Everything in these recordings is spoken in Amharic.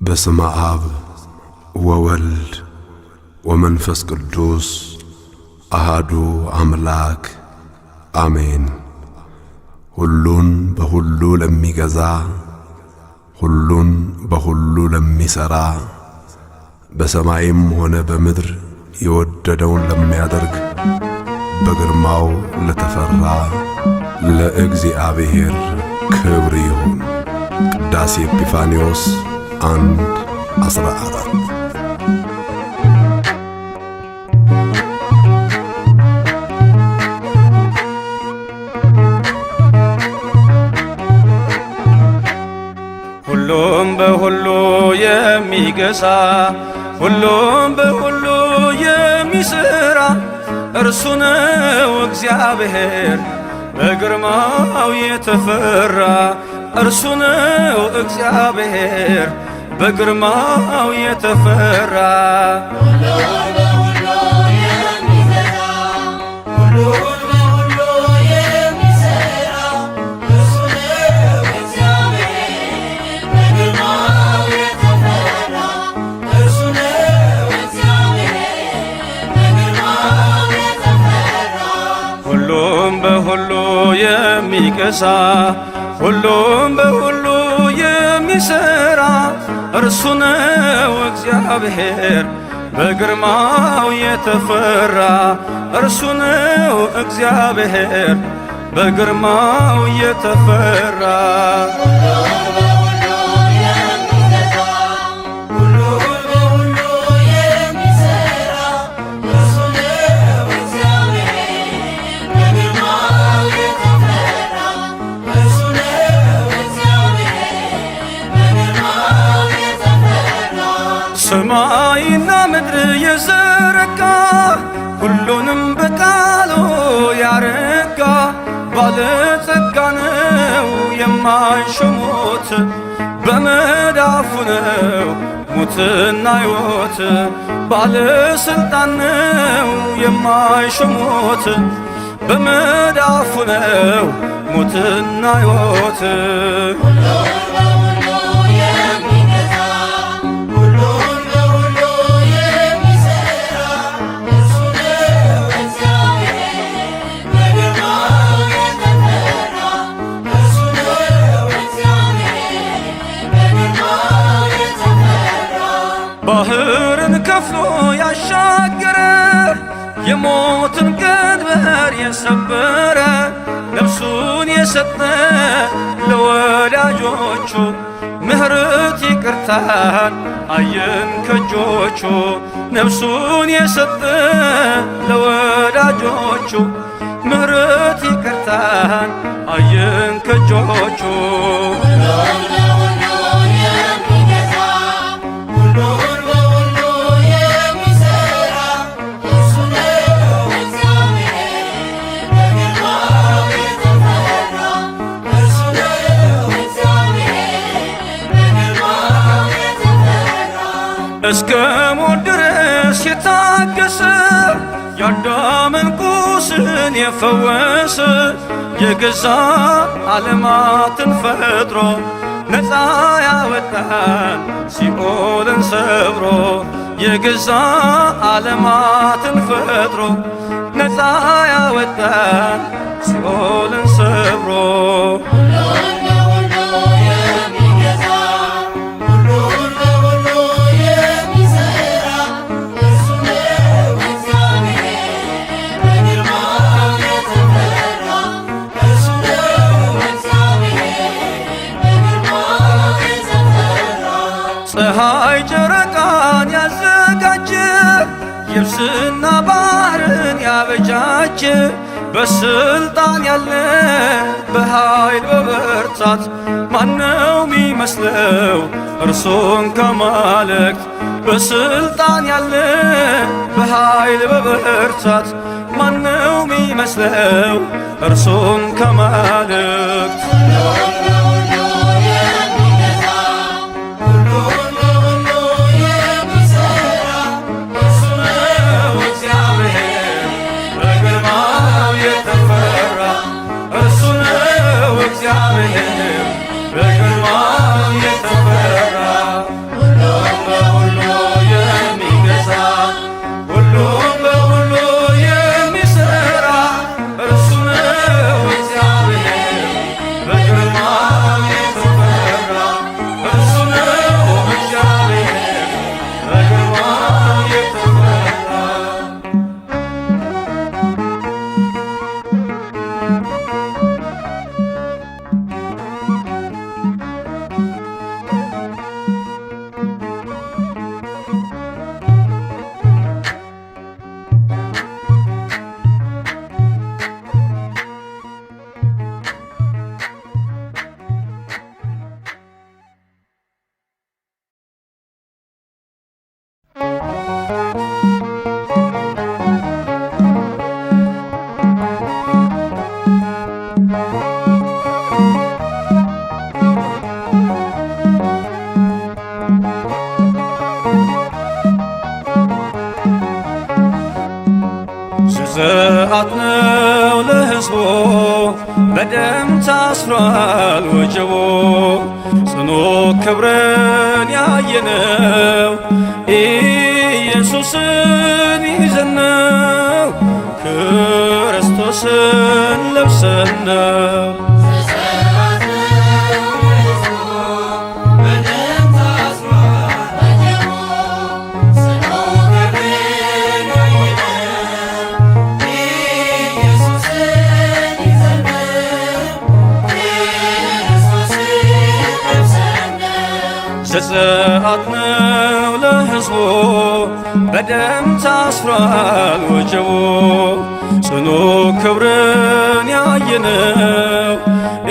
በስመ አብ ወወልድ ወመንፈስ ቅዱስ አሃዱ አምላክ አሜን። ሁሉን በሁሉ ለሚገዛ ሁሉን በሁሉ ለሚሰራ በሰማይም ሆነ በምድር የወደደውን ለሚያደርግ በግርማው ለተፈራ ለእግዚአብሔር ክብር ይሁን። ቅዳሴ ኤጲፋንዮስ 1:14 ሁሉም በሁሉ የሚገዛ ሁሉም በሁሉ የሚሰራ እርሱ ነው እግዚአብሔር በግርማው የተፈራ። እርሱ ነው እግዚአብሔር በግርማው የተፈራ። ሁሉም በሁሉ የሚገዛ ሁሉም በሁሉ የሚሰራ እርሱ ነው እግዚአብሔር በግርማው የተፈራ። እርሱ ነው እግዚአብሔር በግርማው የተፈራ። ሰማይና ምድር የዘረጋ ሁሉንም በቃሉ ያረጋ ባለጸጋ ነው የማይሾሙት በመዳፉ ነው ሞትና ሕይወት። ባለስልጣን ነው የማይሾሙት በመዳፉ ነው ሞትና ሕይወት። ባህርን ከፍሎ ያሻገረ የሞትን ቀንበር የሰበረ ነፍሱን የሰጠ ለወዳጆቹ ምሕረት ይቅርታን አየን ከእጆቹ። ነፍሱን የሰጠ ለወዳጆቹ ምሕረት ይቅርታን አየን ከእጆቹ። እስከ ሞት ድረስ የታገሰ የአዳምን ቁስን የፈወሰ የገዛ ዓለማትን ፈጥሮ ነፃ ያወጣን ሲኦልን ሰብሮ። የገዛ ዓለማትን ፈጥሮ ነፃ ያወጣን ሲኦልን ሰብሮ። ፀሐይ ጨረቃን ያዘጋጀ የብስና ባህርን ያበጃጀ በስልጣን ያለ በኃይል በበርታት ማነው ሚመስለው እርሱን ከማለክት? በስልጣን ያለ በኃይል በበርታት ማነው ሚመስለው እርሱን ከማለክት? እግዚአብሔር በግርማው የተፈራ ዘጸአት ነው ለሕዝቡ በደም ታስሯል ወጀቡ ጽኑ ክብርን ያየነው ኢየሱስን ይዘነው ክርስቶስን ለብሰነው ዘጸአት ነው ለሕዝቡ በደም ታስሯል ወጀቡ ጽኑ ክብርን ያየነው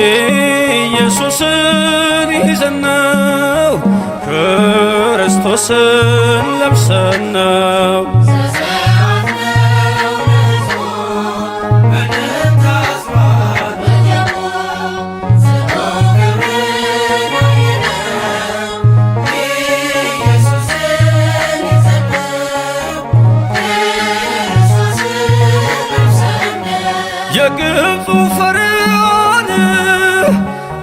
ኢየሱስን ይዘነው ክርስቶስን ለብሰነው የግብፁ ፈርዖን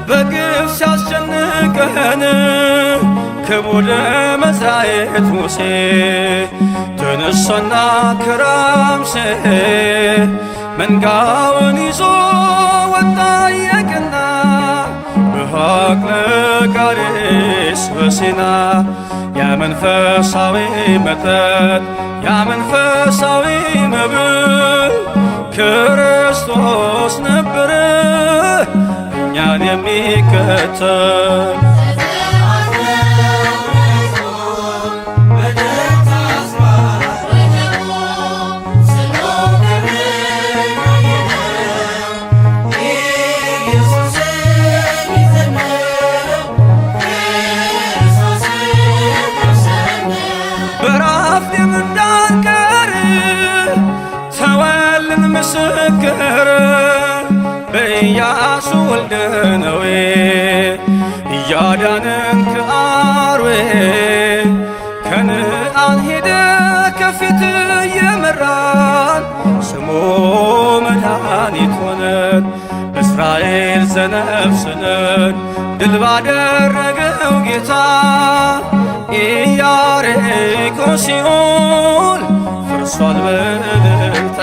በግፍ ሲያስጨንቀን ከቦደ መሥራየት ሙሴ ተነሳና ከራምሴ መንጋውን ይዞ ወጣ የቀና በሐቅለ ቃዴስ በሲና ያ መንፈሳዊ መጠጥ ያ መንፈሳዊ መብል ክርስቶስ ነበረ እኛን የሚከተል በራፊም እንዳንቀር ተወልን ምስክር በኢያሱ ወልደ ነዌ እያዳነን ከአርዌ ከነዓን ሄደ ከፊት የመራን ስሙ መድኃኒት ሆነን እስራኤል ዘነፍስነን ድል ባደረገው ጌታ ኢያሪኮ ሲኦል ፈርሷል በእልልታ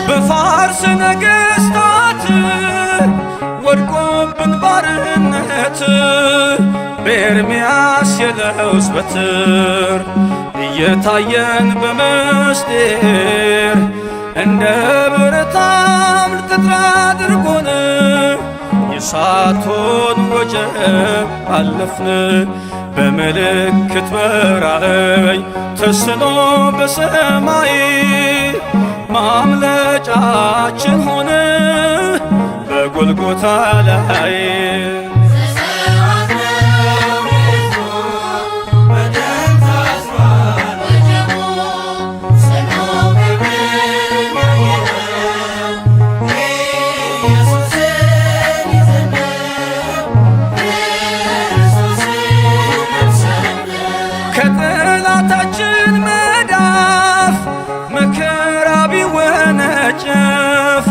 በፋርስ ነገሥታት ወድቆብን ባርነት በኤርምያስ የለውዝ በትር እየታየን በምስጢር እንደ ብረት አምድ ቅጥር አድርጎን የእሳቱን ወጀብ አለፍን በምልክት በራእይ ተስሎ በሰማይ ማምለጫችን ሆነ በጎልጎታ ላይ ከጠላታችን መዳፍ መከራ ቢወነጨፍ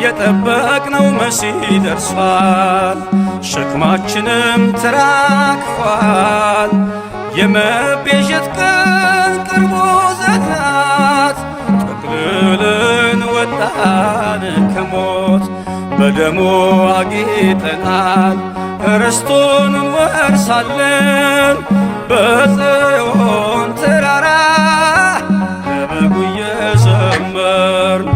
የጠበቅነው መሲህ ደርሷል፣ ሸክማችንም ተራግፏል። የመቤዠት ቀን ቀርቦ ዘናት ጠቅልለን ወጣን ከሞት በደሙ አጊጠናል ርስቱን እንወርሳለን በጽዮን ተራራ ለበጉ እየዘመርን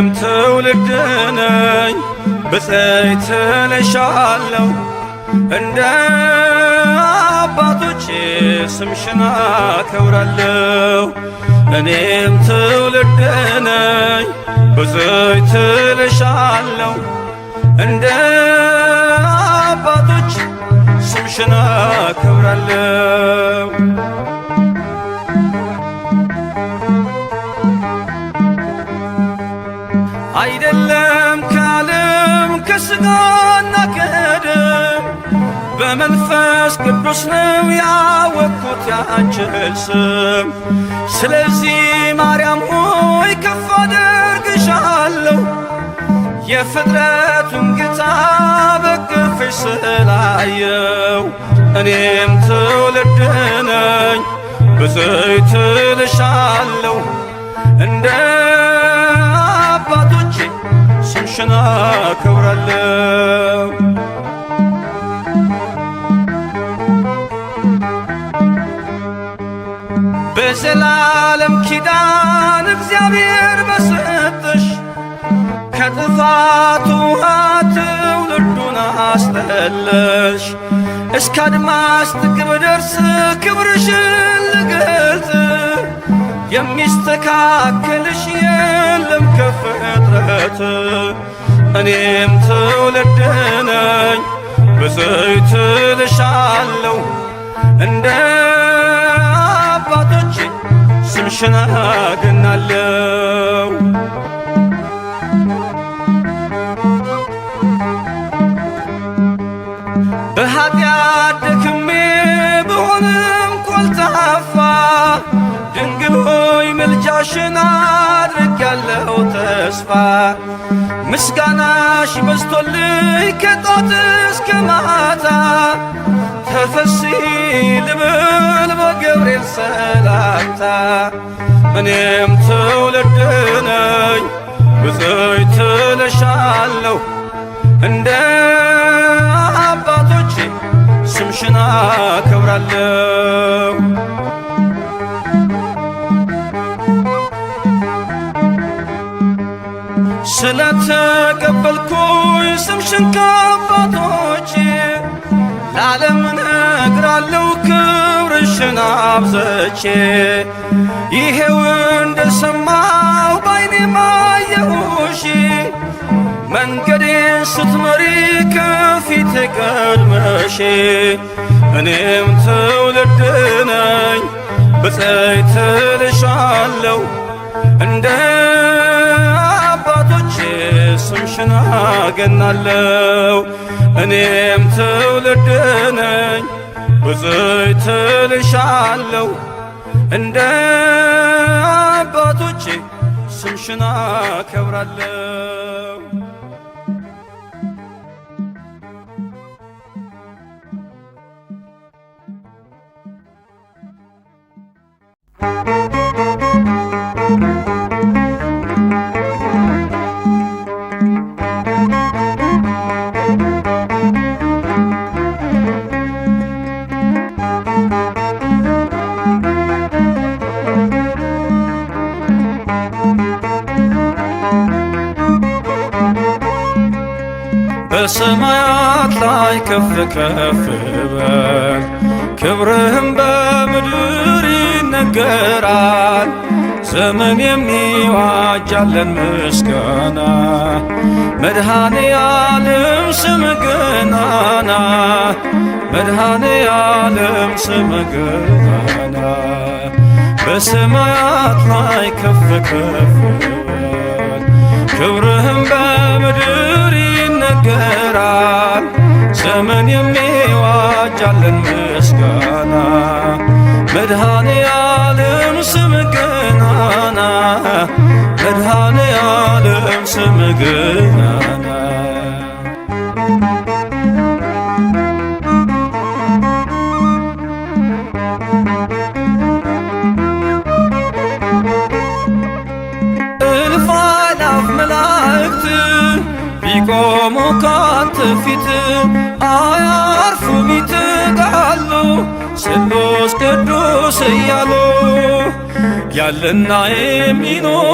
እኔም ትውልድ ነኝ ብፅዕት እልሻለሁ እንደ አባቶቼ ስምሽን አከብራለሁ። እኔም ትውልድ ነኝ ብፅዕት እልሻለሁ እንደ አባቶቼ ስምሽን አከብራለሁ። አይደለም ከዓለም ከሥጋና ከደም በመንፈስ ቅዱስ ነው ያወቅኩት ያንቺን ስም። ስለዚህ ማርያም ሆይ ከፍ አደርግሻለሁ የፍጥረቱን ጌታ በቅፍሽ ስላየው። እኔም ትውልድ ነኝ ብፅዕት እልሻለሁ እንደ አባቶቼ ስምሽን አከብራለሁ። በዘላለም ኪዳን እግዚአብሔር በሰጠሽ ከጥፋት ውሃ ትውልዱን አስጠለልሽ። እስከ አድማስ ጥግ ብደርስ ክብርሽን ልገልጽ የሚስተካከልሽ የለም ከፍጥረት። እኔም ትውልድ ነኝ ብፅዕት እልሻለሁ እንደ አባቶቼ ስምሽን አገናለሁ። በኃጢአት ደክሜ ብሆንም ኮልታፋ ድንግል ሆይ ምልጃሽን አድርጌያለሁ ተስፋ። ምስጋናሽ በዝቶልኝ ከጧት እስከ ማታ ተፈሥሒ ልብል በገብርኤል ሰላምታ። እኔም ትውልድ ነኝ ብፅዕት እልሻለሁ እንደ አባቶቼ ስምሽን አከብራለሁ። ስለተቀበልኩኝ ስምሽን ከአባቶቼ ለዓለም እነግራለሁ ክብርሽን አብዝቼ። ይሄው እንደሰማሁ ባይኔ አየሁሽ መንገዴን ስትመሪ ከፊቴ ቀድመሽ። እኔም ትውልድ ነኝ ብፅዕት እልሻለሁ እንደ አባቶቼ ስምሽን አገናለሁ። እኔም ትውልድ ነኝ ብፅዕት እልሻለሁ እንደ አባቶቼ ስምሽን አከብራለሁ። በሰማያት ላይ ከፍ ከፍ በል ክብርህም በምድር ይነገራል። ዘመን የሚዋጃለን ምስጋና መድኃኔ ዓለም ስምህ ገናና መድኃኔ ዓለም ስምህ ገናና። በሰማያት ላይ ከፍ ከፍ በል ክብርህም በምድር ይነገራል። ዘመን የሚዋጃለን ምስጋና መድኃኔ ዓለም ስምህ ገናና መድኃኔ ዓለም ስምህ ገናና። እልፍ አእላፍ መላእክት ቢቆሙ ካንተ ፊት አያርፉም ይተጋሉ ስሉስ ቅዱስ እያሉ። ያለና የሚኖር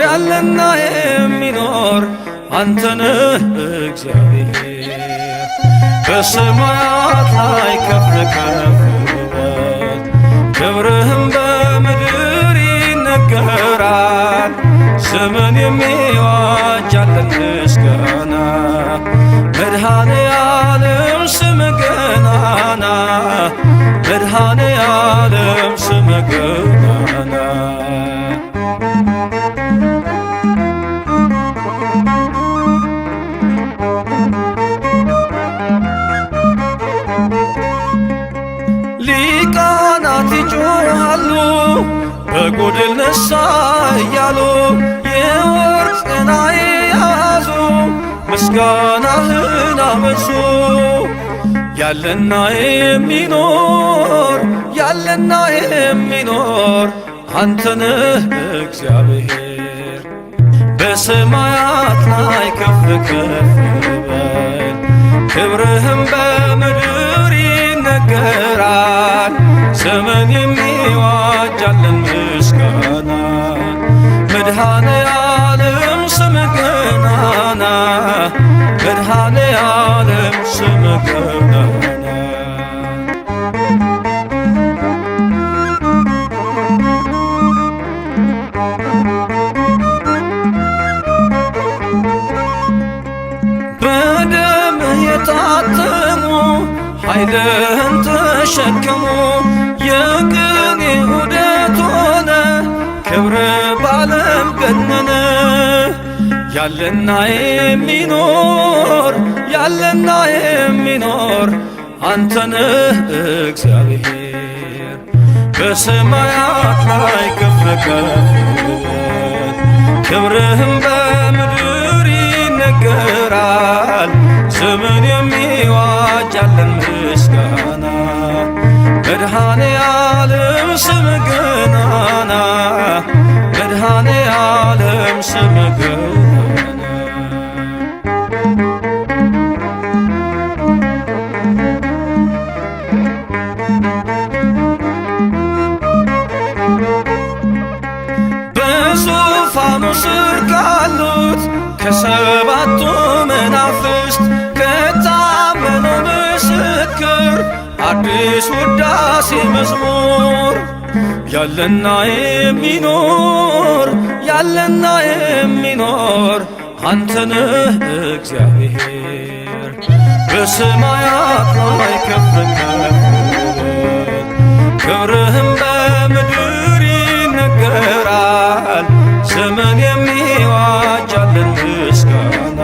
ያለና የሚኖር አንተነህ እግዚአብሔር በሰማያት ላይ ከፍ ከፍ በል ክብርህም በምድር ይነገራል። ስምን የሚዋጅ ያለን ምስጋና መድኃኔ ዓለም ስም ገናና መድኃኔ ዓለም ስም ገናና ሊቃናት ይጮኻሉ በጎድል ነሣ እያሉ የወርቅ ጽና የያዙ ምስጋናህን አበዙ። ያለና የሚኖር ያለና የሚኖር አንተነህ እግዚአብሔር በሰማያት ላይ ከፍ ከፍ በል ክብርህም በምድር ይነገራል። ዘመን የሚዋጅ ያለን ምስጋና መድኃኔ ዓለም ስም ገናና መድኃኔ ዓለም ስም ገናና በደምህ የታተሙ ኃይልህን ተሸከሙ የቅኔ ዑደት ሆነ ክብር ባለም ገነነ። ያለና የሚኖር ያለና የሚኖር አንተነህ እግዚአብሔር በሰማያት ላይ ከፍ ከፍ በል ክብርህም በምድር ይነገራል። ዘመን የሚዋጅ ያለን ምስጋና መድኃኔ ዓለም ስም ገናና መድኃኔ ዓለም ስም ገናና በዙፋኑ ስር ካሉት ከሰባቱ መናፍስት ከታመነው ምስክር አዲስ ውዳሴ መዝሙር ያለና የሚኖር ያለና የሚኖር አንተነህ እግዚአብሔር በሰማያት ላይ ከፍ ከፍ በል ክብርህም በምድር ይነገራል። ዘመን የሚዋጅ ያለን ምስጋና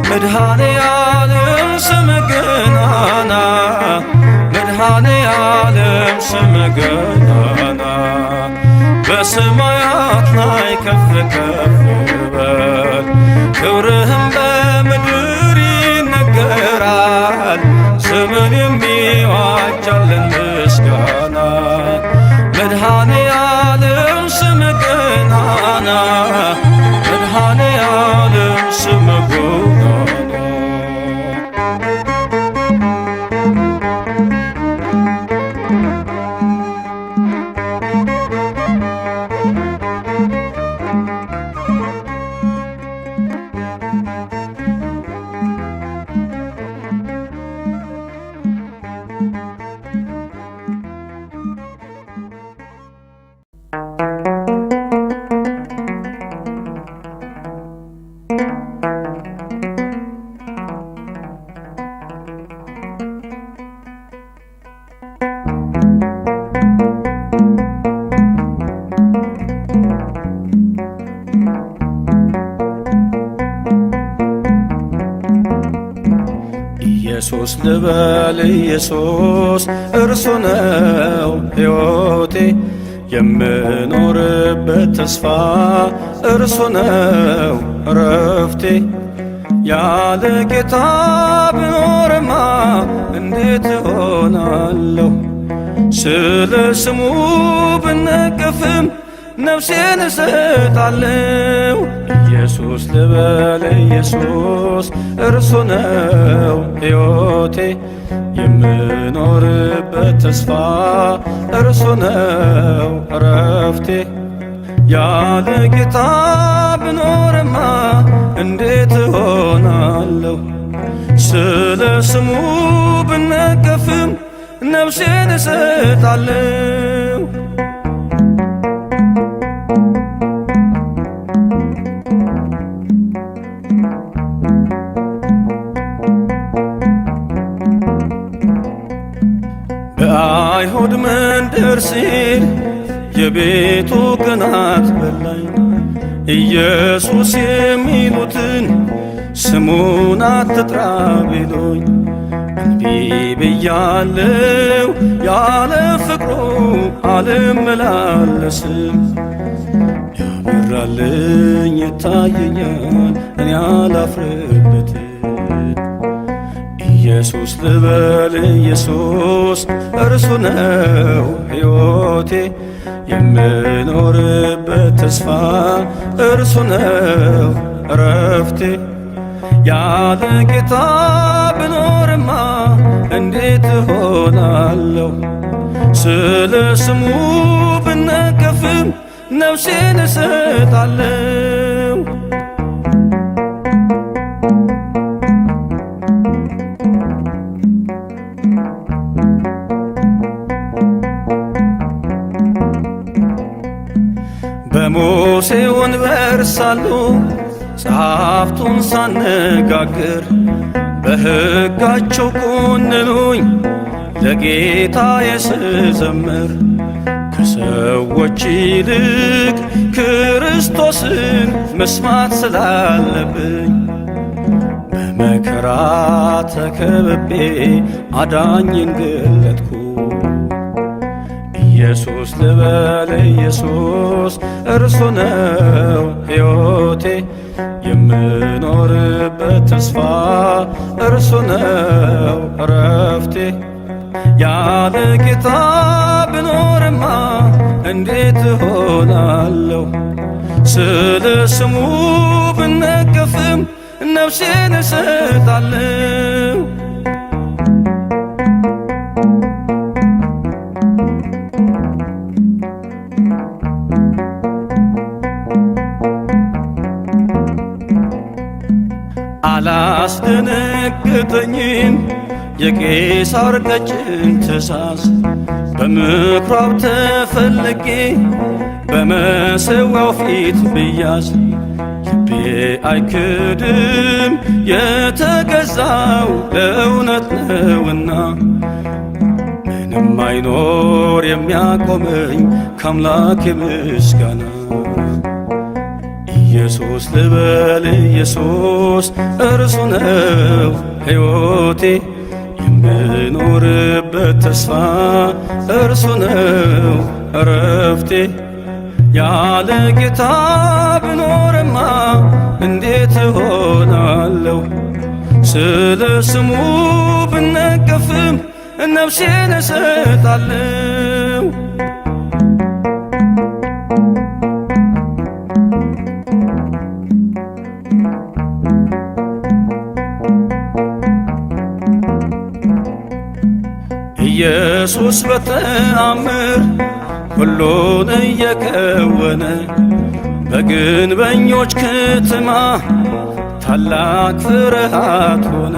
መድኃኔ ዓለም ስም ገናና መድኃኔ ዓለም ስም ገናና በሰማያት ላይ ከፍ ከፍ በል ክብርህም በምድር ይነገራል። ዘመን የሚዋጅ ያለን ምስጋና መድኃኔ ዓለም ስም ገናና መድኃኔ ዓለም ስም ገናና ኢየሱስ ልበል ኢየሱስ እርሱ ነው ሕይወቴ የምኖርበት ተስፋ እርሱ ነው እረፍቴ። ያለ ጌታ ብኖርማ እንዴት እሆናለሁ? ስለ ስሙ ብነቀፍም ነፍሴን እሰጣለሁ። ኢየሱስ ልበል ኢየሱስ እርሱ ነው ሕይወቴ የምኖርበት ተስፋ እርሱ ነው እረፍቴ። ያለ ጌታ ብኖርማ እንዴት እሆናለሁ? ስለ ስሙ ብነቀፍም ነፍሴን እሰጣለሁ። በአይሁድ መንደር ሲል የቤቱ ቅናት በላኝ። ኢየሱስ የሚሉትን ስሙን አትጥራ ቢሉኝ እንቢ ብያለሁ። ያለ ፍቅሩ አልመላለስም። ያበራልኝ ይታየኛል እኔ አላፍርበትም። ኢየሱስ ልበል ኢየሱስ እርሱ ነው ሕይወቴ የምኖርበት ተስፋ እርሱ ነው እረፍቴ። ያለ ጌታ ብኖርማ እንዴት እሆናለሁ? ስለ ስሙ ብነቀፍም ነፍሴን እሰጣለሁ። በሙሴ ወንበር ሳሉ ጸሐፍቱን ሳነጋግር በሕጋቸው ኮንኑኝ ለጌታዬ ስዘምር። ከሰዎች ይልቅ ክርስቶስን መስማት ስላለብኝ በመከራ ተከብቤ አዳኝን ገለጥኩ። ኢየሱስ ልበል ኢየሱስ እርሱ ነው ሕይወቴ የምኖርበት ተስፋ እርሱ ነው እረፍቴ። ያለ ጌታ ብኖርማ እንዴት እሆናለሁ? ስለ ስሙ ብነቀፍም ነፍሴን እሰጣለሁ። አላስደነገጠኝም የቄሳር ቀጭን ትእዛዝ። በምኵራብ ተፈልጌ በመሠዊያው ፊት ብያዝ ልቤ አይክድም የተገዛው ለእውነት ነውና። ምንም አይኖር የሚያቆመኝ ከአምላኬ ምስጋና። ኢየሱስ ልበል ኢየሱስ እርሱ ነው ሕይወቴ የምኖርበት ተስፋ እርሱ ነው እረፍቴ። ያለ ጌታ ብኖርማ እንዴት እሆናለሁ? ስለ ስሙ ብነቀፍም ነፍሴን እሰጣለሁ። ኢየሱስ በተአምር ሁሉን እየከወነ በግንበኞች ከተማ ታላቅ ፍርሃት ሆነ።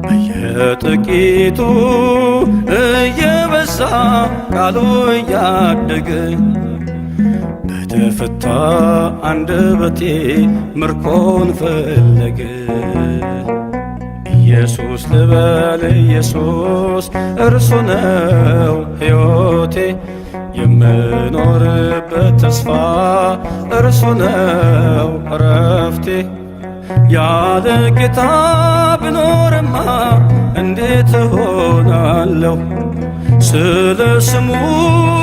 በየጥቂቱ እየበዛ ቃሉ እያደገ በተፈታ አንደበቴ ምርኮን ፈለገ። ኢየሱስ ልበል ኢየሱስ እርሱ ነው ሕይወቴ የምኖርበት ተስፋ እርሱ ነው እረፍቴ። ያለ ጌታ ብኖርማ እንዴት እሆናለሁ? ስለ ስሙ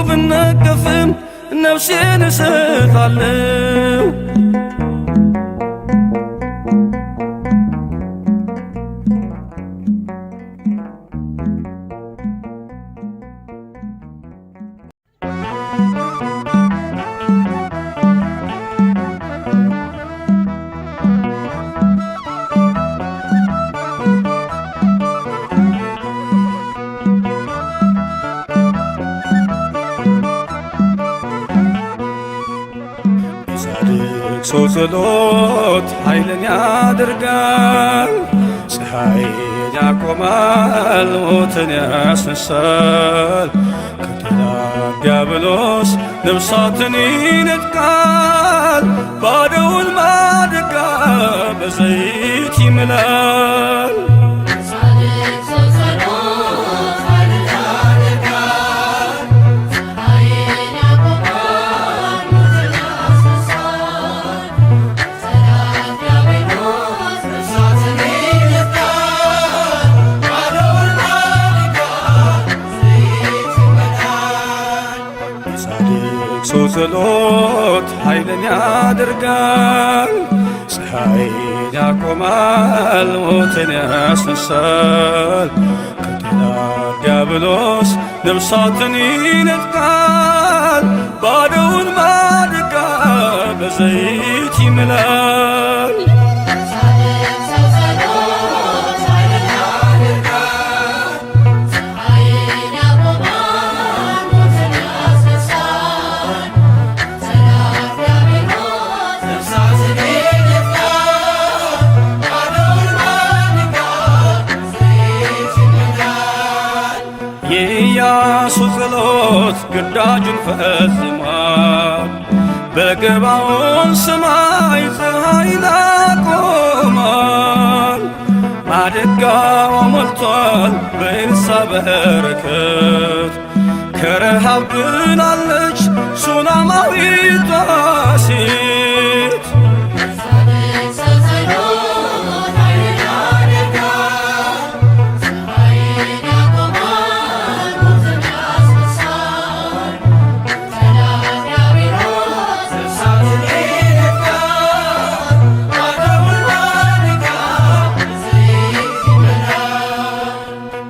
ብነቀፍም ነፍሴን እሰጣለሁ። ጸሎት ኃይልን ያደርጋል። ፀሐይን ያቆማል፣ ሞትን ያስነሳል። ከጠላት ዲያብሎስ ነፍሳትን ይነጥቃል። ባዶውን ማድጋ በዘይት ይምላል። ሰው ጸሎት ኃይልን ያደርጋል። ፀሐይን ያቆማል፣ ሞትን ያስነሳል። ከጠላት ዲያብሎስ ነፍሳትን ይነጥቃል። ባዶውን ማድጋ በዘይት ይምላል። የኢያሱ ጸሎት ግዳጁን ፈጽሟል። በገባዖን ሰማይ ፀሐይን አቆሟል። ማድጋዋ ሞልቷል በኤልሳዕ በረከት። ከረሃብ ድናለች ሱናማዊቷ ሴት።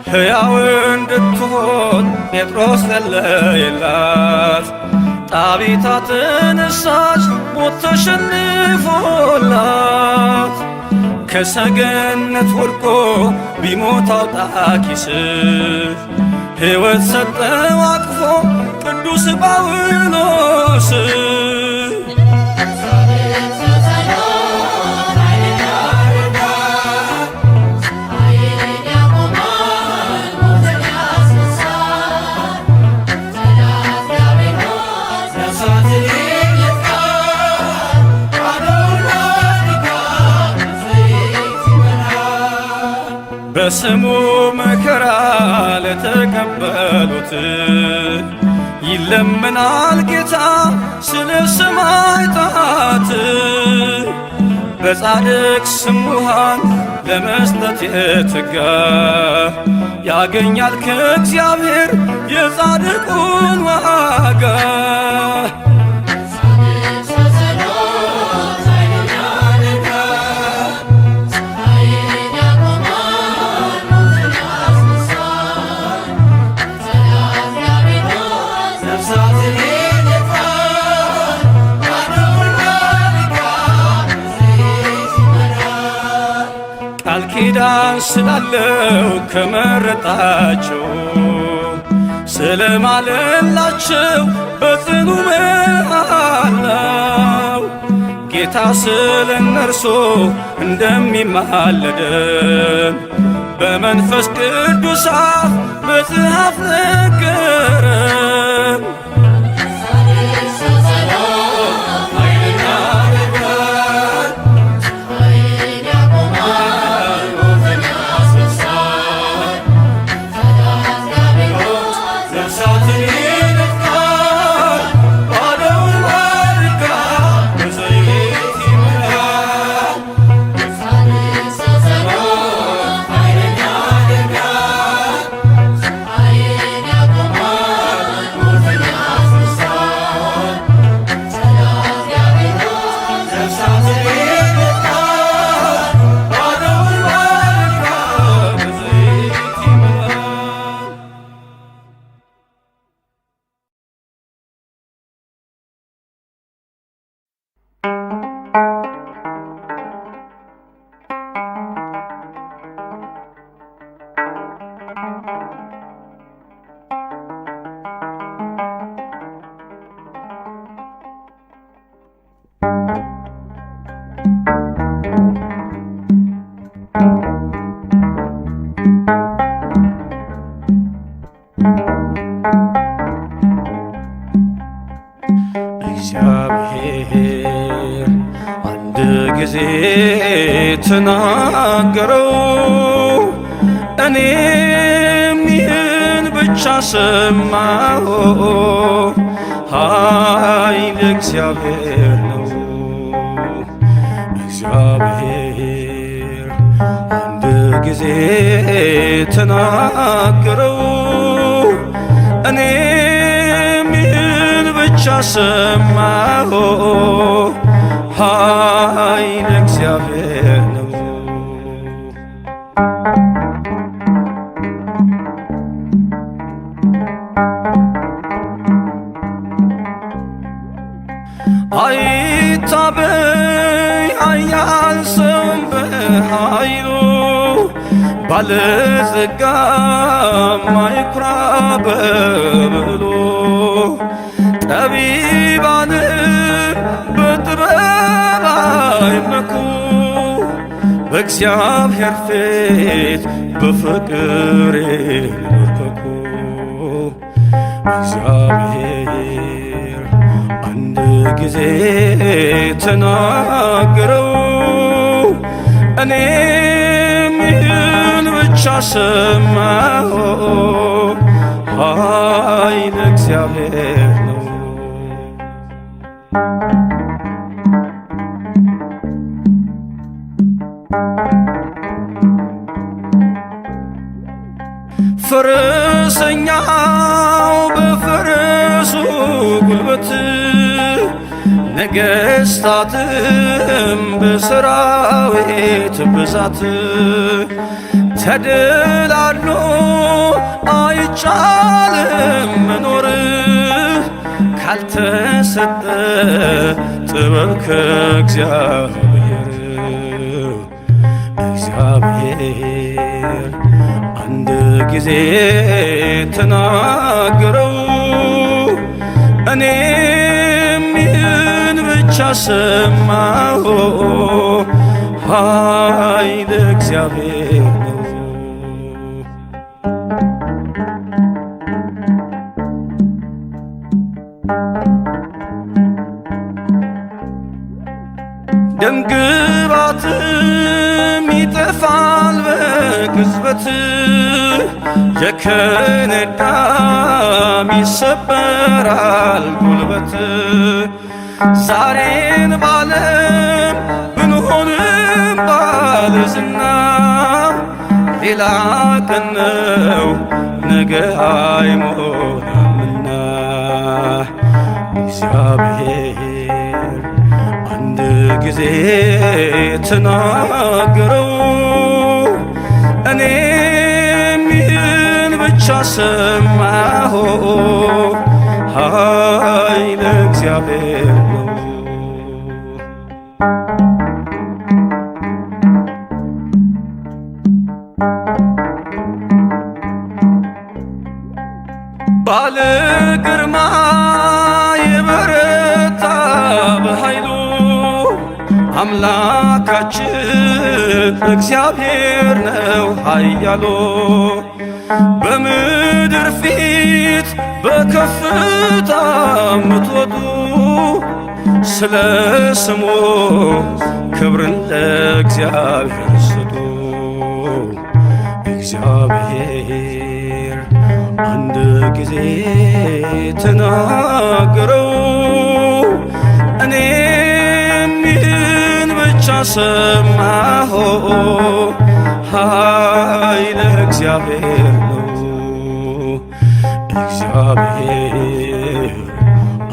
ሕያው እንድትሆን ጴጥሮስ ጸለየላት። ጣቢታ ተነሳች ሞት ተሸንፎላት። ከሰገነት ወድቆ ቢሞት አውጣኪስ ሕይወት ሰጠው አቅፎ ቅዱስ ጳውሎስ። በስሙ መከራ ለተቀበሉት ይለምናል ጌታ ስለ ሰማዕታት። በጻድቅ ስም ውሃን ለመስጠት የተጋ ያገኛል ከእግዚአብሔር የጻድቁን ዋጋ። ቃል ኪዳን ስላለው ከመረጣቸው ስለማለላቸው በጽኑ መሃላው ጌታ ስለ እነርሱ እንደሚማልደን በመንፈስ ቅዱስ አፍ መጽሐፍ ነገረን። ጊዜ ተናገረው እኔም ይህን ብቻ ሰማሁ ኃይል እግዚአብሔር ነው እግዚአብሔር አንድ ጊዜ ተናገረው እኔም ይህን ብቻ ሰማሁ ኃይል እግዚአብሔር ነው አይታበይ ኃያል ሰውም በኃይሉ ባለጸጋም አይኩራ በብሉ ጠቢባንም በጥበብ አይመኩ በእግዚአብሔር ፊት በፍቅር ይንበርከኩ እግዚአብሔር አንድ ጊዜ ተናገረው እኔም ይህን ብቻ ሰማሁ ኃይል እግዚአብሔር ነው ፈረሰኛው በፈረሱ ጉልበት ነገሥታትም በሰራዊት ብዛት ተደላሎ አይቻልም መኖር ካልተሰጠ ጥበብ ከእግዚአብሔር እግዚአብሔር አንድ ጊዜ ተናገረው እኔም ይህን ብቻ ሰማሁ ኃይል እግዚአብሔር ነው ደምግባትም ይጠፋል በቅጽበት የከነዳም ይሰበራል ጉልበት ዛሬን ባለም ብንሆንም ባለዝና ሌላ ቀን ነው ነገ አይሞላምና እግዚአብሔር አንድ ጊዜ ተናገረው እኔም ይህን ብቻ ሰማሁ ኃይል እግዚአብሔር ነው ባለ ግርማ የበረታ በኃይሉ አምላካችን እግዚአብሔር ነው ኃያሉ በምድር ፊት በከፍታ ምትወጡ ስለ ስሙ ክብርን ለእግዚአብሔር ስጡ እግዚአብሔር አንድ ጊዜ ተናገረው እኔም ይህን ብቻ ሰማሁ ኃይል እግዚአብሔር ነው እግዚአብሔር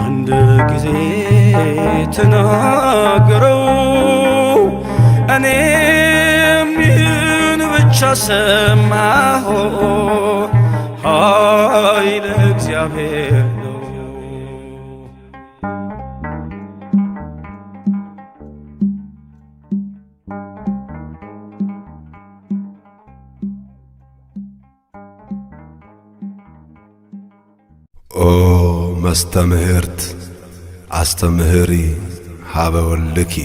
አንድ ጊዜ ተናገረው እኔም ይህን ብቻ ሰማሁ ኃይል እግዚአብሔር ነው ኦ መስተምህርት አስተምህሪ ሀበ ወልድኪ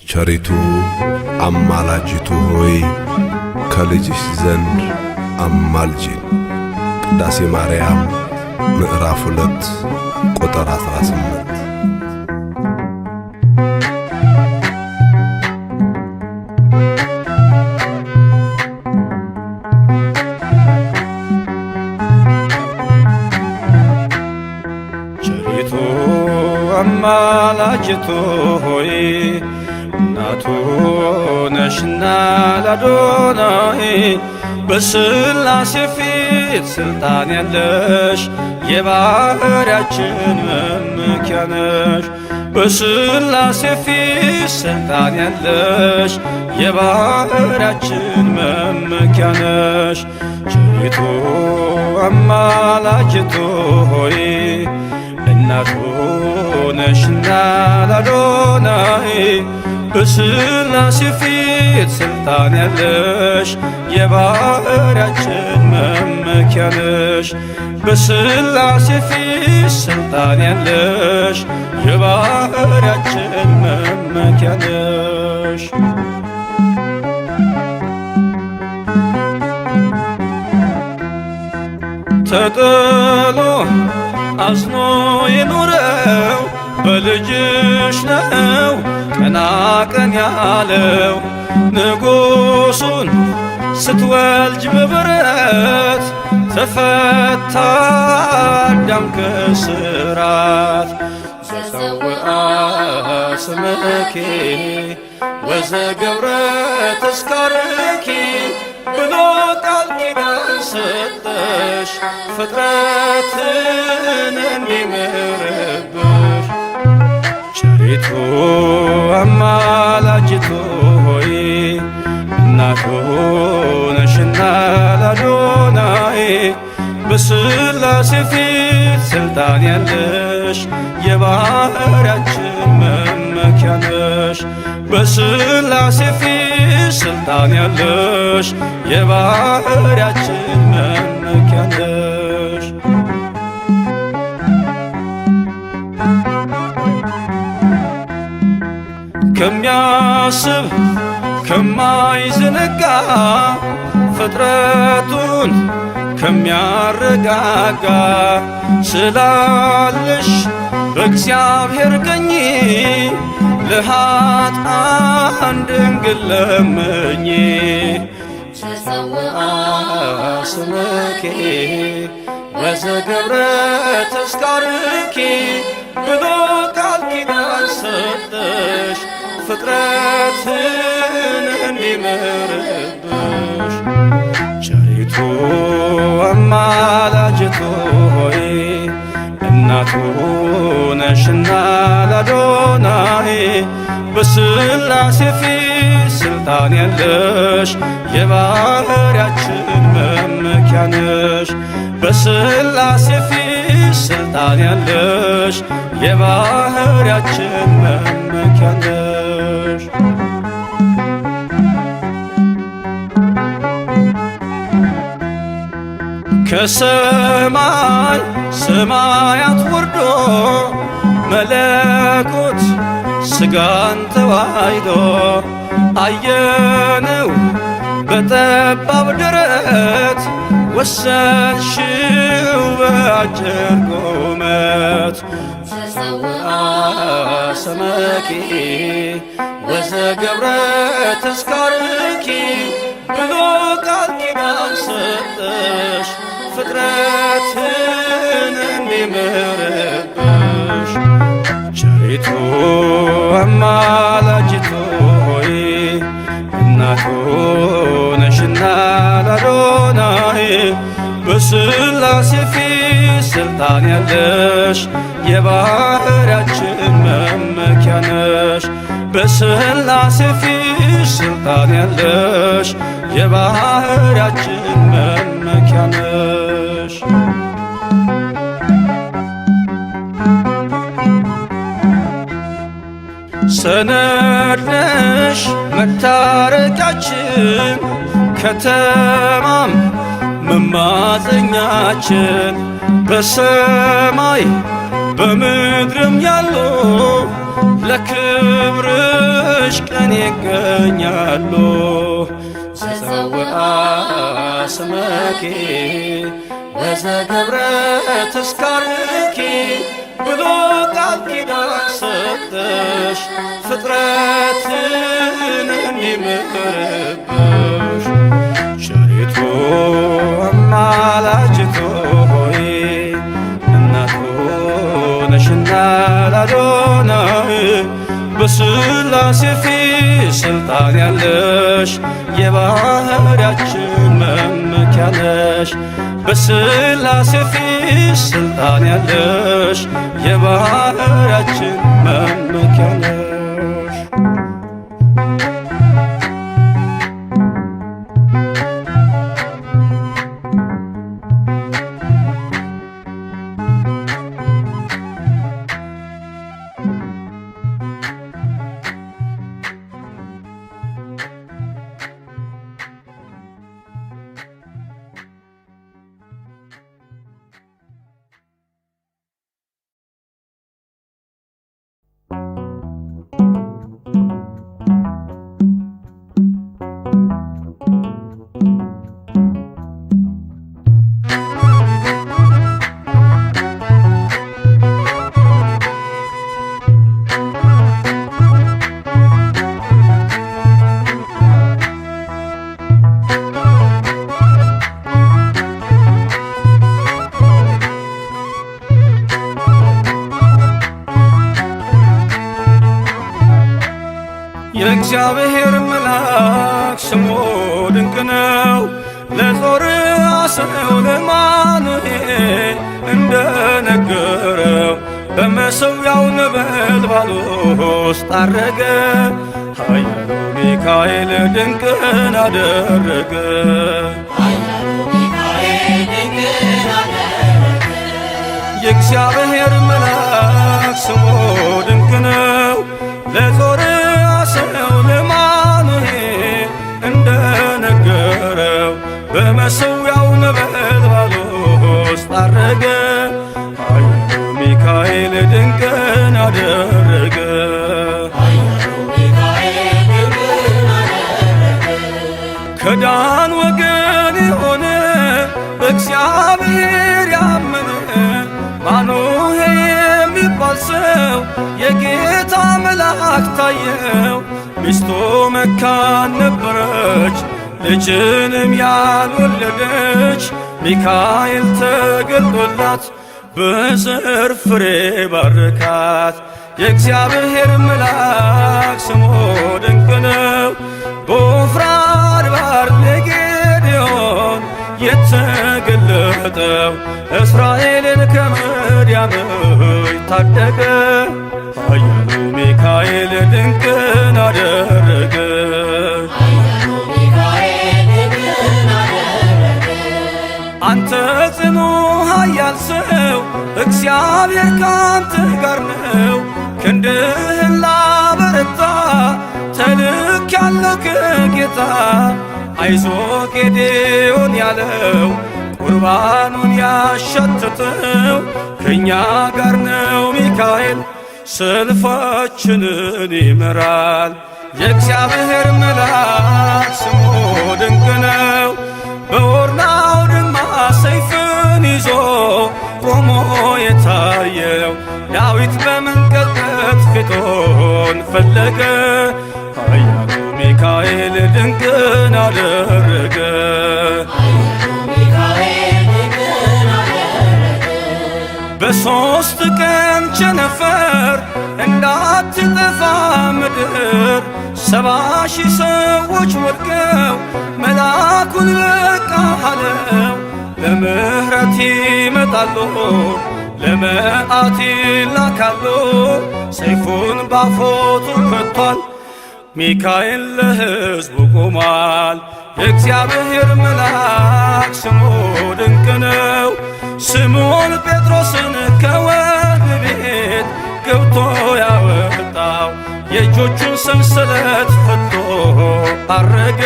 ቸሪቱ አማላጅቱ ሆይ ከልጅሽ ዘንድ አማልጂን። ቅዳሴ ማርያም ምዕራፍ 2 ቁጥር 18 አማላጅቱ ሆይ እናቱ ነሽና ለአዶናይ በሥላሴ ፊት ሥልጣን ያለሽ የባሕርያችን መመኪያ ነሽ። በሥላሴ ፊት ሥልጣን ያለሽ የባሕርያችን መመኪያ ነሽ። ቸሪቱ አማላጅቱ ሆይ እናቱ ነሽና ለአዶናይ በሥላሴ ፊት ሥልጣን ያለሽ የባሕርያችን መመኪያ ነሽ። በሥላሴ ፊት ሥልጣን ያለሽ የባሕርያችን መመኪያ ነሽ። ተጥሎ አዝኖ የኖረው በልጅሽ ነው ቀና ቀን ያለው። ንጉሡን ስትወልጅ በበረት ተፈታ አዳም ከስራት። ዘፀውአ ስምኪ ወዘገብረ ተስካርኪ ብሎ ቃል ኪዳን ሰጠሽ ፍጥረትን እንዲምርብሽ። ቸሪቱ አማላጅቱ ሆይ እናቱ ነሽና ለአዶናይ በሥላሴ ፊት ሥልጣን ያለሽ የባሕርያችን መመኪያ ነሽ። በሥላሴ ፊት ሥልጣን ያለሽ የባሕርያችን መመኪያ ነሽ። ከሚያስብ ከማይዘነጋ ፍጥረቱን ከሚያረጋጋ ስላለሽ በእግዚአብሔር ቀኝ ለኃጥአን ድንግል ለምኚ። ዘፀውአ ስምኪ ወዘገብረ ተስካርኪ ብሎ ቃል ኪዳን ሰጠሽ ፍጥረትን እንዲምርብሽ። ቸሪቱ አማላጅቱ ሆይ እናቱ ነሽና ለአዶናይ በሥላሴ ፊት ሥልጣን ያለሽ የባሕርያችን መመኪያ ነሽ። በሥላሴ ፊት ሥልጣን ያለሽ የባሕርያችን መመኪያ ነሽ። ከሰማይ ሰማያት ወርዶ መለኮት ሥጋን ተዋሕዶ አየነው በጠባብ ደረት ወሰንሽው በአጭር ቁመት። ዘፀውአ ስምኪ ወዘገብረ ተስካርኪ ብሎ ቃል ኪዳን ሰጠሽ ፍጥረትን እንዲምርብሽ። ቸሪቱ አማላጅቱ ሆይ እናቱ ነሽና ለአዶናይ በሥላሴ ፊት ሥልጣን ያለሽ የባሕርያችን መመኪያ ነሽ። በሥላሴ ፊት ሥልጣን ያለሽ የባሕርያችን መመኪያ ነሽ። ሰነድ ነሽ መታረቂያችን ከተማም መማፀኛችን በሰማይ በምድርም ያሉ ለክብርሽ ቀን ይገኛሉ። ዘፀውአ ስምኪ ወዘገብረ ተስካርኪ ብሎ ቃል ኪዳን ሰጠሽ ፍጥረትን እንዲምርብሽ። ቸሪቱ አማላጅቱ ሆይ እናቱ ነሽና ለአዶናይ በሥላሴ ፊት ስልጣን ያለሽ የባሕርያችን መመኪያ ነሽ። በሥላሴ ፊት ስልጣን ያለሽ የባሕርያችን መመኪያ ነሽ። የእግዚአብሔር መልአክ ስሙ ድንቅ ነው። ለጾርዓ ሰው ለማኑሄል እንደነገረው በመሠዊያው ነበልባል ውስጥ ዐረገ። ኃያሉ ሚካኤል ድንቅን አደረገ። የእግዚአብሔር መልአክ ስሙ ድንቅ ነው። ለጾርዓ ሰው ለማኑሄል እንደነገረው በመሠዊያው ነበልባል ውስጥ ዐረገ። ኃያሉ ሚካኤል ድንቅን አደረገ። ከዳን ወገን የሆነ በእግዚአብሔር ያመነ ማኑሄ የሚባል ሰው የጌታ መልአክ ታየው። ሚስቱ መካን ነበረች፣ ልጅንም ያልወለደች። ሚካኤል ተገልጦላት በዘር ፍሬ ባረካት። የእግዚአብሔር መልአክ ስሙ ድንቅ ነው። በዖፍራ አድባር ለጌዴዎን የተገለጠው እስራኤልን ከምድያም ታደገ። ኃያሉ ሚካኤል ድንቅን አደረገ። አንተ ጽኑ ኃያል ሰው እግዚአብሔር ካንተ ጋር ነው። ክንድህን ላበረታ ተልኬአለሁ ከጌታ። አይዞህ ጌዴዎን ያለው ቁርባኑን ያሸተተው ከእኛ ጋር ነው ሚካኤል ሰልፋችንን ይመራል። የእግዚአብሔር መልአክ ስሙ ድንቅ ነው። በኦርናው ድማ ሰይፍን ይዞ ቆሞ የታየው ዳዊት በመንቀጥቀጥ ፊቱን ፈለገ። ኃያሉ ሚካኤል ድንቅን አደረገ። በሦስት ቀን ቸነፈር እንዳትጠፋ ምድር 70,000 ሰዎች ወድቀው መልአኩን በቃ አለው። ለምሕረት ይመጣሉ፣ ለመዓት ይላካሉ። ሰይፉን ባፎቱ ከቷል፣ ሚካኤል ለሕዝቡ ቆሟል። የእግዚአብሔር መልአክ ስሙ ድንቅ ነው። ስምዖን ጴጥሮስን ከወህኒ ቤት ገብቶ ያወጣው የእጆቹን ሰንሰለት ፈቶ ዐረገ።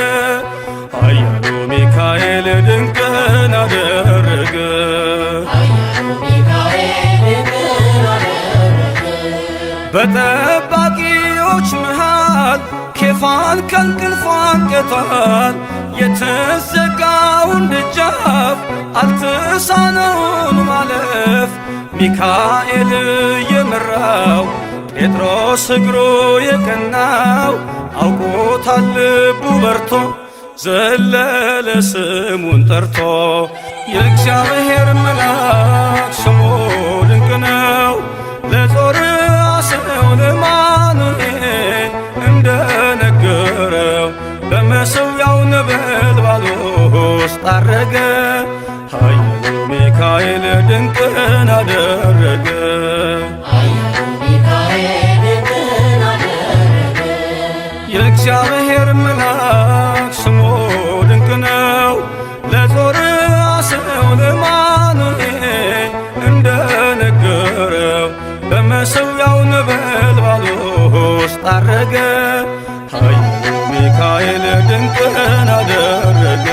ኃያሉ ሚካኤል ድንቅን አደረገ። በጠባቂዎች መሃል ኬፋን ከእንቅልፉ አንቅቷል። የተዘጋውን ደጃፍ አልተሳነውም ማለፍ። ሚካኤል የመራው ጴጥሮስ እግሩ የቀናው አውቆታል ልቡ በርቶ ዘለለ ስሙን ጠርቶ። የእግዚአብሔር መልአክ ስሙ ድንቅ ነው። ለጾርዓ ሰው ለማኑሄል እንደነገረው በመሠዊያው ነበልባል ውስጥ አረገ። ኃያሉ ሚካኤል ድንቅን አደረገ። የእግዚአብሔር መልአክ ስሙ ድንቅ ነው። ለጾርዓ ሰው ለአማኑኤል እንደነገረው በመሠዊያው ነበልባል ውስጥ አረገ። ኃያሉ ሚካኤል ድንቅን አደረገ።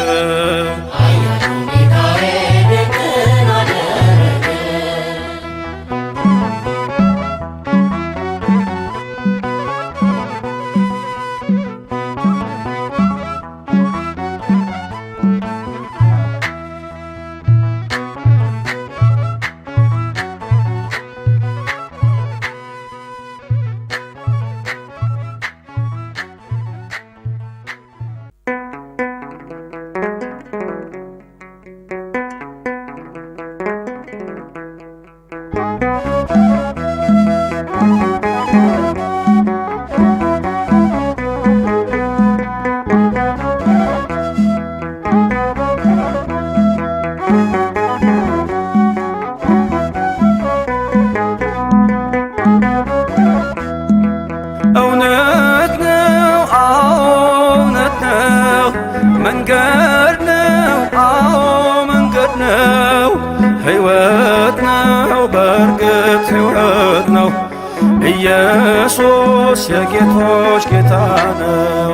እውነት ነው፣ እውነት ነው፣ መንገድ ነው፣ መንገድ ነው፣ ሕይወት ነው፣ በእርግጥ ሕይወት ነው። ኢየሱስ የጌቶች ጌታ ነው።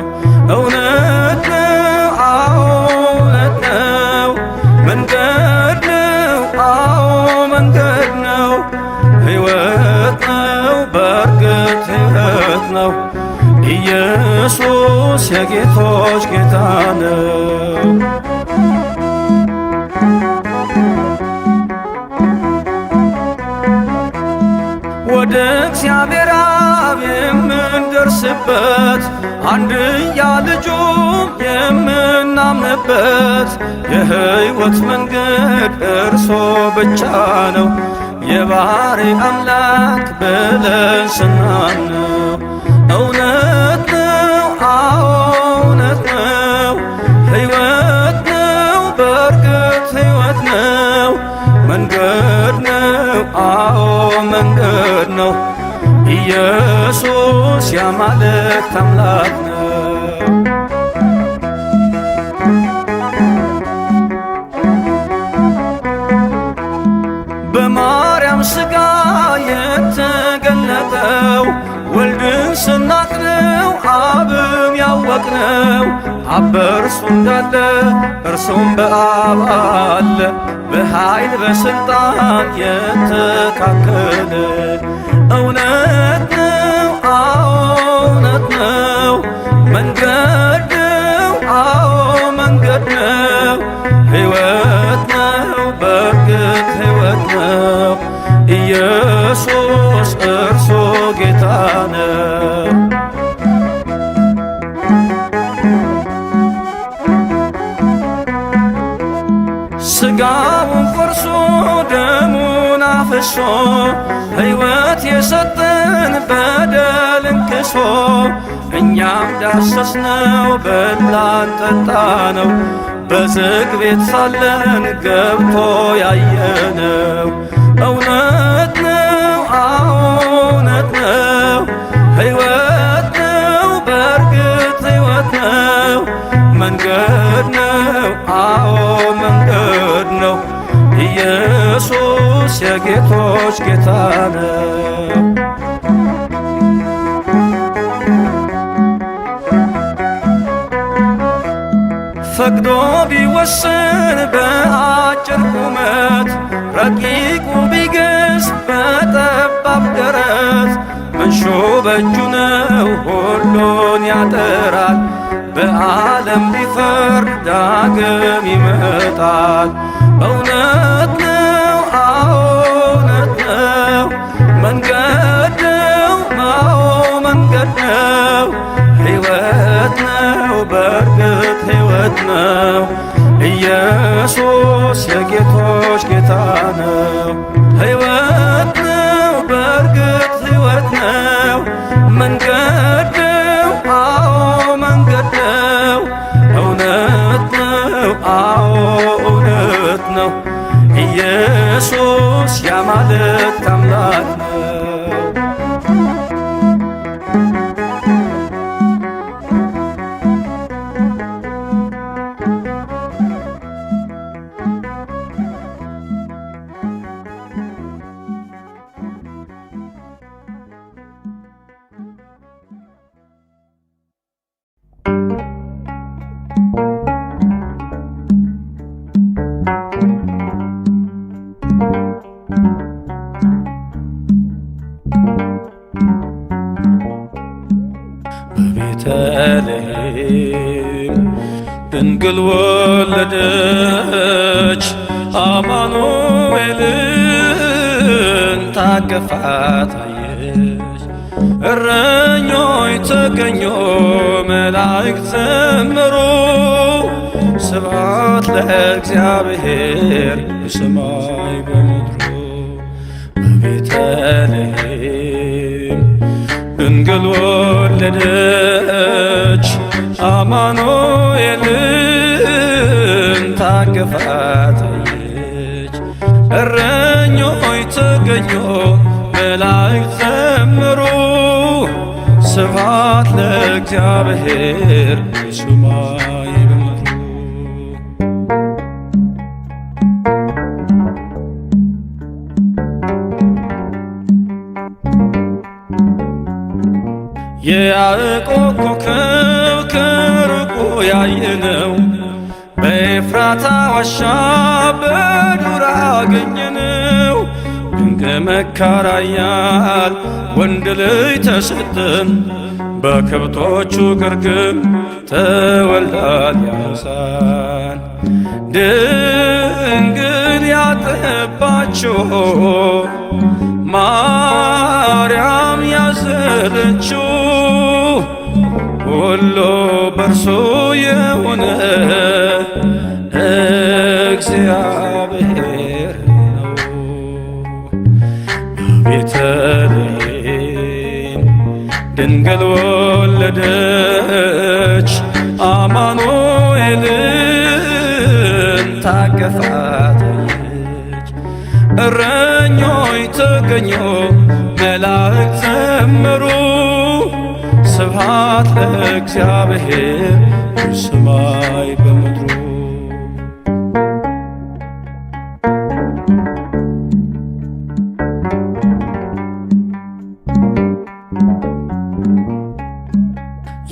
እውነት ነው፣ እውነት ነው፣ መንገድ ነው፣ መንገድ ነው፣ ሕይወት ነው፣ በእርግጥ ሕይወት ነው። ኢየሱስ የጌቶች ጌታ ነው። ወደ እግዚአብሔር አብ የምንደርስበት አንድያ ልጁም የምናምንበት የሕይወት መንገድ እርሶ ብቻ ነው። የባሕርይ አምላክ ብለን ስናምነው እውነት ነው፣ እውነት ነው፣ ሕይወት ነው፣ በእርግጥ ሕይወት ነው፣ መንገድ ነው፣ መንገድ ነው። ኢየሱስ የአማልክት አምላክ ነው። በማርያም ሥጋ የተገለጠው ወልድን ስናቅነው አብን ያወቅነው አብ በእርሱ እንዳለ እርሱም በአብ አለ በኃይል በሥልጣን የተካከለ እውነት ነው፣ እውነት ነው፣ መንገድ ነው፣ መንገድ ነው፣ ሕይወት ነው፣ በእርግጥ ሕይወት ነው። ኢየሱስ እርሱ ጌታ ነው። ሥጋውን ቆርሶ ደሙን አፍሶ ሕይወት የሰጠን በደልን ክሶ እኛም ዳሰስነው በላን ጠጣነው በዝግ ቤት ሳለን ገብቶ ያየነው እውነት ነው፣ እውነት ነው፣ ሕይወት ነው፣ በእርግጥ ሕይወት ነው፣ መንገድ ነው፣ መንገድ ነው። ኢየሱስ የጌቶች ጌታ ነው። ፈቅዶ ቢወስን በአጭር ቁመት ረቂቁ ቢገስ በጠባብ ደረት መንሾ በእጁ ነው ሁሉን ያጠራል። በዓለም ሊፈርድ ዳግም ይመጣል። እውነት ነው፣ እውነት ነው፣ መንገድ ነው፣ መንገድ ነው፣ ሕይወት ነው፣ በእርግጥ ሕይወት ነው። ኢየሱስ የጌቶች ጌታ ነው። ሕይወት ነው፣ በእርግጥ ሕይወት ነው፣ መንገድ ነው፣ ያማልክት አምላክ ነው። በቤተልሔም ድንግል ወለደች አማኑኤልን ታቅፋት አየች። እረኞች ተገኙ መላእክት ዘመሩ ስብሐት ለእግዚአብሔር በሰማይ በምድሩ። በቤተልሔም ድንግል ወለደች አማኑኤልን ታቅፋት አየች። እረኞች ተገኙ መላእክት ዘመሩ ስብሐት ለእግዚአብሔር በሰማይ በምድሩ። የያዕቆብ ኮከብ ከሩቁ ያየነው በኤፍራታ ዋሻ በዱር አገኘነው። ድንቅ መካር ኃያል ወንድ ልጅ ተሰጠን በከብቶቹ ግርግም ተወልዷል ያሳን። ድንግል ያጠባችው ማርያም ያዘለችው ሁሉ በርሱ የሆነ እግዚአብሔር ነው። በቤተልሔም ድንግል ወለደች አማኑኤልን ታቅፋት አየች። እረኞች ተገኙ መላእክት ዘመሩ ስብሐት ለእግዚአብሔር በሰማይ በምድሩ።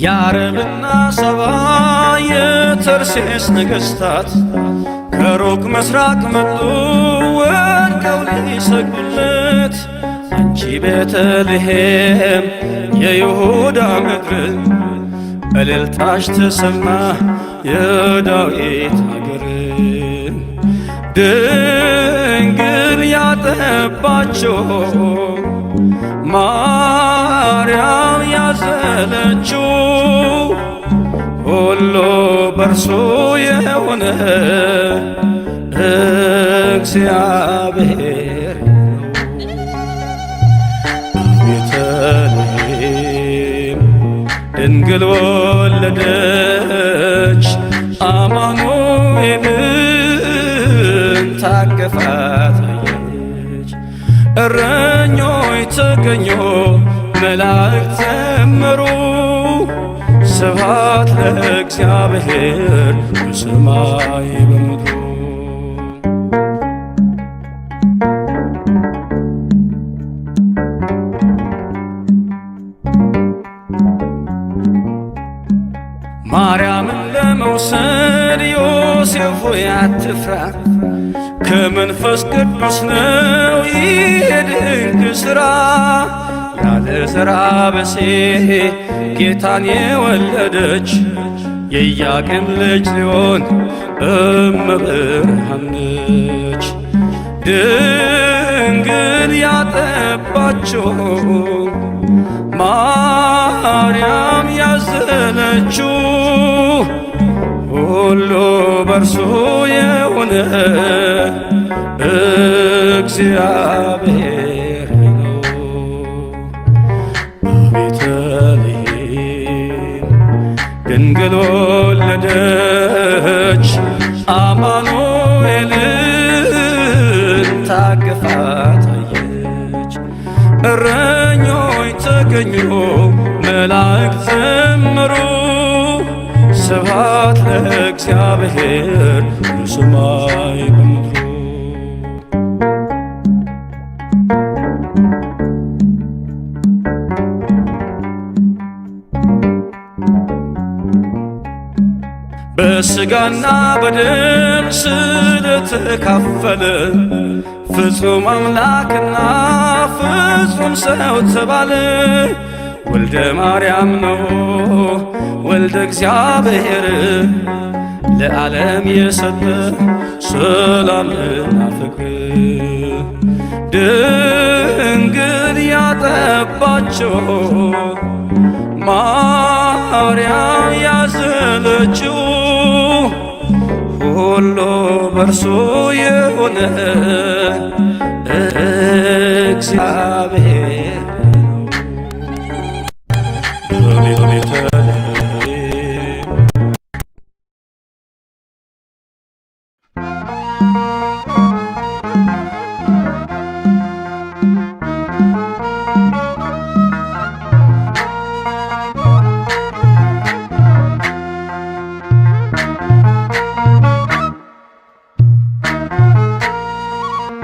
የዓረብና ሰባ የተርሴስ ነገሥታት ከሩቅ ምስራቅ መጡ ወድቀው ሊሰግዱለት። አንቺ ቤተልሔም የይሁዳ ምድር እልልታሽ ተሰማ የዳዊት አገር። ድንግል ያጠባችው ማርያም ያዘለችው ሁሉ በርሱ የሆነ እግዚአብሔር ነው። ቤተልሔም ድንግል ወለደች አማኑኤልን ታቅፋት አየች። እረኞች ተገኙ መላእክት ዘመሩ ስብሐት ለእግዚአብሔር በሰማይ በምድሩ። ማርያምን ለመውሰድ ዮሴፍ ሆይ አትፍራ፣ ከመንፈስ ቅዱስ ነው ይህ ድንቅ ሥራ። ያለ ዘርአ ብእሲ ጌታን የወለደች የኢያቄም ልጅ ጽዮን እመብርሃን ነች። ድንግል ያጠባችው ማርያም ያዘለችው ሁሉ በርሱ የሆነ እግዚአብሔር ነው። በቤተልሔም ድንግል ወለደች አማኑኤልን ታቅፋ ስብሐት ለእግዚአብሔር በሰማይ በምድሩ። በሥጋና በደም ስለተካፈለ ፍጹም አምላክና ፍጹም ሰው ተባለ። ወልደ ማርያም ነው ወልደ እግዚአብሔር ለዓለም የሰጠ ሰላምና ፍቅር። ድንግል ያጠባቸው ማርያም ያዘለችው ሁሉ በርሱ የሆነ እግዚአብሔር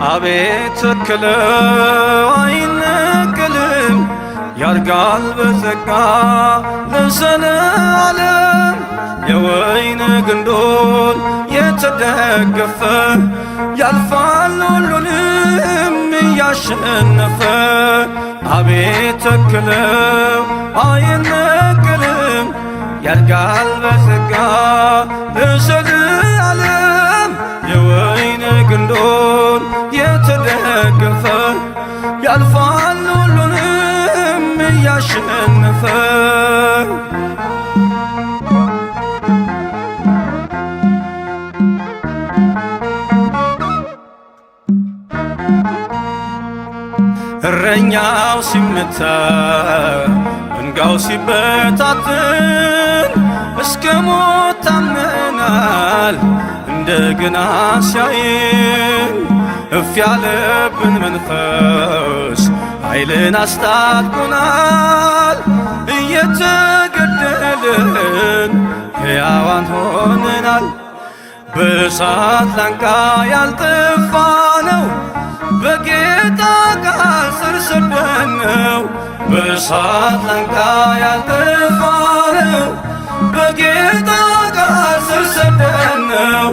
አቤት ተክለው አይነቀልም ያድጋል በጸጋ ለዘለዓለም። የወይን ግንዶን የተደገፈ ያልፋል ሁሉንም እያሸነፈ። አቤት ተክለው አይነቀልም ያድጋል በጸጋ ለዘለዓለም። የወይን ግንዶን የተደገፈ ያልፋል ሁሉንም እያሸነፈ። እረኛው ሲመታ መንጋው ሲበታትን እስከ ሞት ታምነናል እንደገና ሲያየን። እፍ ያለብን መንፈስ ኃይልን አስታጥቆናል። እየተገደልን ሕያዋን ሆነናል። በእሳት ላንቃ ያልጠፋ ነው በጌታ ቃል ስር ሰደነው። በእሳት ላንቃ ያልጠፋ ነው በጌታ ቃል ስር ሰደነው።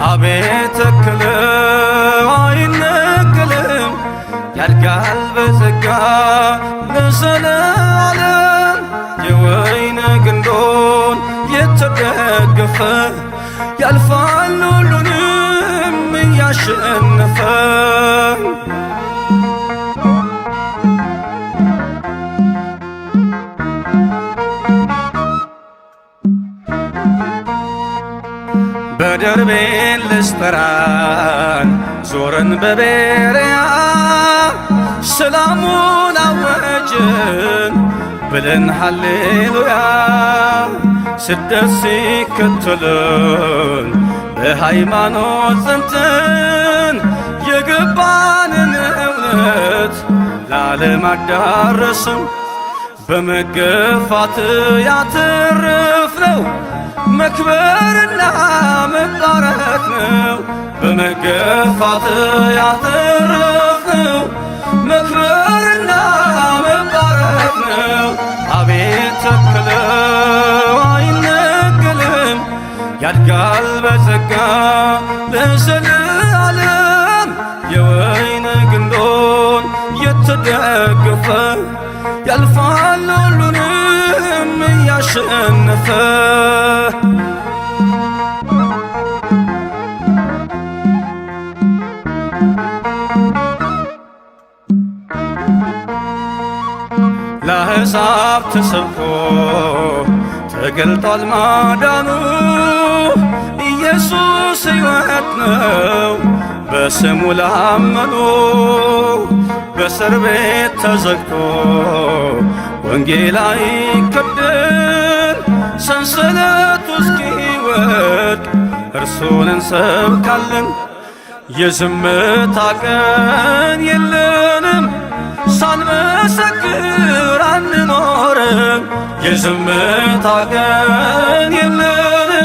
አቤት ተክለው አይነቀልም ያድጋል በጸጋ ለዘለዓለም። የወይን ግንዶን የተደገፈ ያልፋል ሁሉንም እያሸነፈ። በደርቤን ልስጠራን ዞረን በቤርያ ሰላሙን አወጅን ብለን ሃሌሉያ። ስደት ሲከተልን በሃይማኖት ጸንተን የገባንን እውነት ለዓለም አዳረስን። በመገፋት ያተረፍነው መክበርና መባረክ ነው። በመገፋት ያተረፍነው መክበርና መባረክ ነው። አቤት ተክለው አይነቀልም ያድጋል በጸጋ ለዘለዓለም። የወይን ግንዶን የተደገፈ ያልፋል ሁሉንም እያሸነፈ። ለአሕዛብ ተሰብኮ ተገልጧል ማዳኑ። ኢየሱስ ሕይወት ነው በስሙ ላመኑ። በእስር ቤት ተዘግቶ ወንጌል አይከደን ሰንሰለቱ እስኪወድቅ እርሱን እንሰብካለን። የዝምታ ቀን የለንም ሳንመሰክር አንኖርም። የዝምታ ቀን የለንም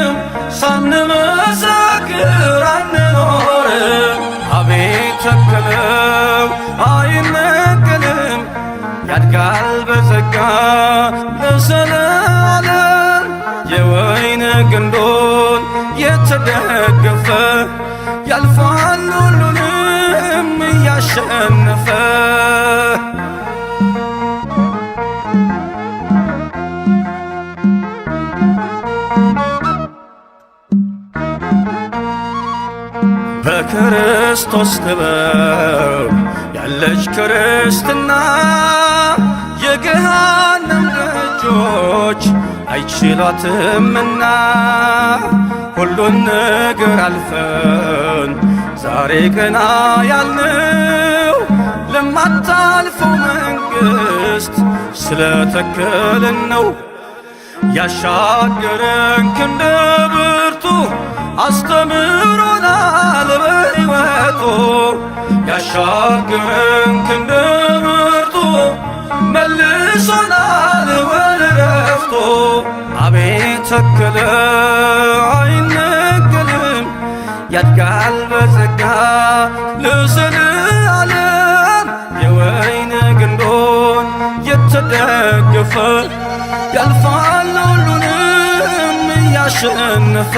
የተከለው አይነቀልም ያድጋል በጸጋ ለዘላለም የወይን ግንዱን የተደገፈ ያልፋል ሁሉንም እያሸነፈ በክርስቶስ ጥበብ ያለች ክርስትና የገሃነም ደጆች አይችሏትምና ሁሉን ነገር አልፈን ዛሬ ቀና ያልነው ለማታልፈው መንግሥት ስለተከልን ነው። ያሻገረን ክንደ ብርቱ አስተምሮናል በሕይወቱ ያሻገረን ክንደ ብርቱ መልሶናል ወደ ዕረፍቱ። አቤት ተከለ አይነቀልም ያድጋል በጸጋ ለዘላለም የወይን ግንዱን የተደገፈ ያልፋል ሁሉንም እያሸነፈ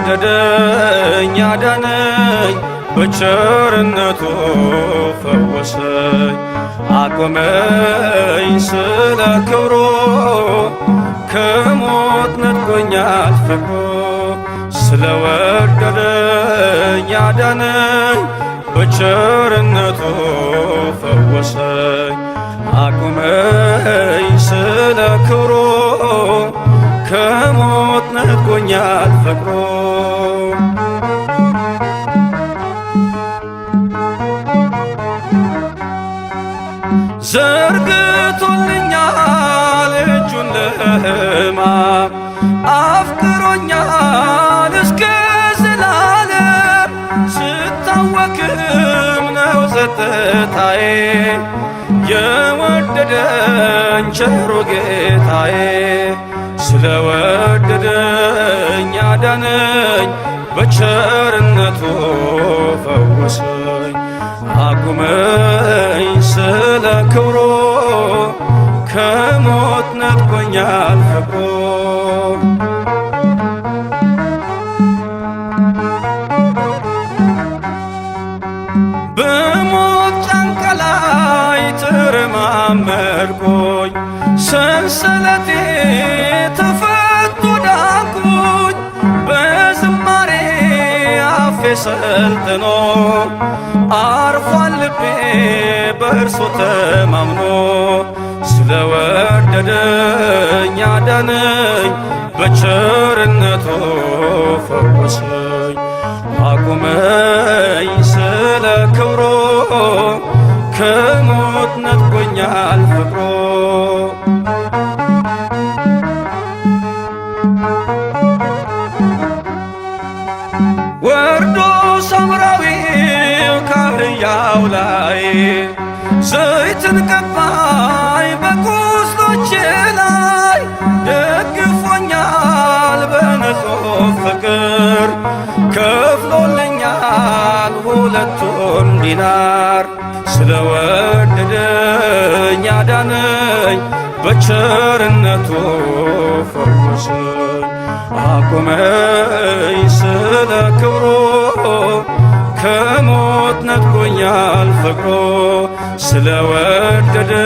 ስለወደደኝ አዳነኝ በቸርነቱ ፈወሰኝ አቆመኝ ስለ ክብሩ ከሞት ነጥቆኛል ፍቅሩ ስለወደደኝ አዳነኝ በቸርነቱ ፈወሰኝ አቆመኝ ስለ ክብሩ ከሞት ነጥቆኛል ፍቅሩ ዘርግቶልኛል እጁን ለሕማም አፍቅሮኛል እስከ ዘላለም ስታወክም ነው ጸጥታዬ የወደደኝ ቸሩ ጌታዬ ስለወደደኝ አዳነኝ በቸርነቱ ፈወሰኝ አቁመኝ ስለ ክብሩ ከሞት ነጥቆኛል ፍቅሩ በሞት ጫንቃ ላይ ተረማመድኩኝ ሰንሰለቴ ተፈቶ ዳንኩኝ በዝማሬ አፌ ሰልጥኖ አርፏል ልቤ በእርሱ ተማምኖ ስለወደደኝ አዳነኝ በቸርነቱ ፈወሰኝ አቁመኝ ስለ ክብሩ ከሞት ነጥቆኛል ፍቅሩ ወርዶ ሳምራዊው ካህያው ላይ ዘይትን ቀባይ በቁስሎቼ ላይ ደግፎኛል በንጹሕ ፍቅር ከፍሎልኛል ሁለቱን ዲናር ስለወደደኝ አዳነኝ በቸርነቱ ፈወሰኝ አቆመኝ ስለ ክብሩ ከሞት ነጥቆኛል ፍቅሩ ስለወደደኝ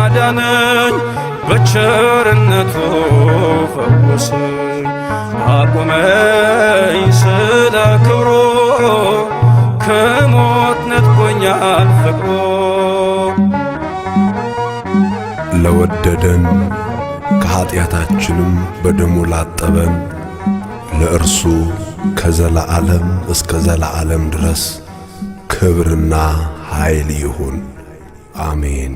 አዳነኝ በቸርነቱ ፈወሰኝ አቆመኝ ስለ ክብሩ ከሞት ነጥቆኛል ፍቅሩ ለወደደን ከኀጢአታችንም በደሙ ላጠበን ለእርሱ ከዘላዓለም እስከ ዘላዓለም ድረስ ክብርና ኃይል ይሁን፣ አሜን።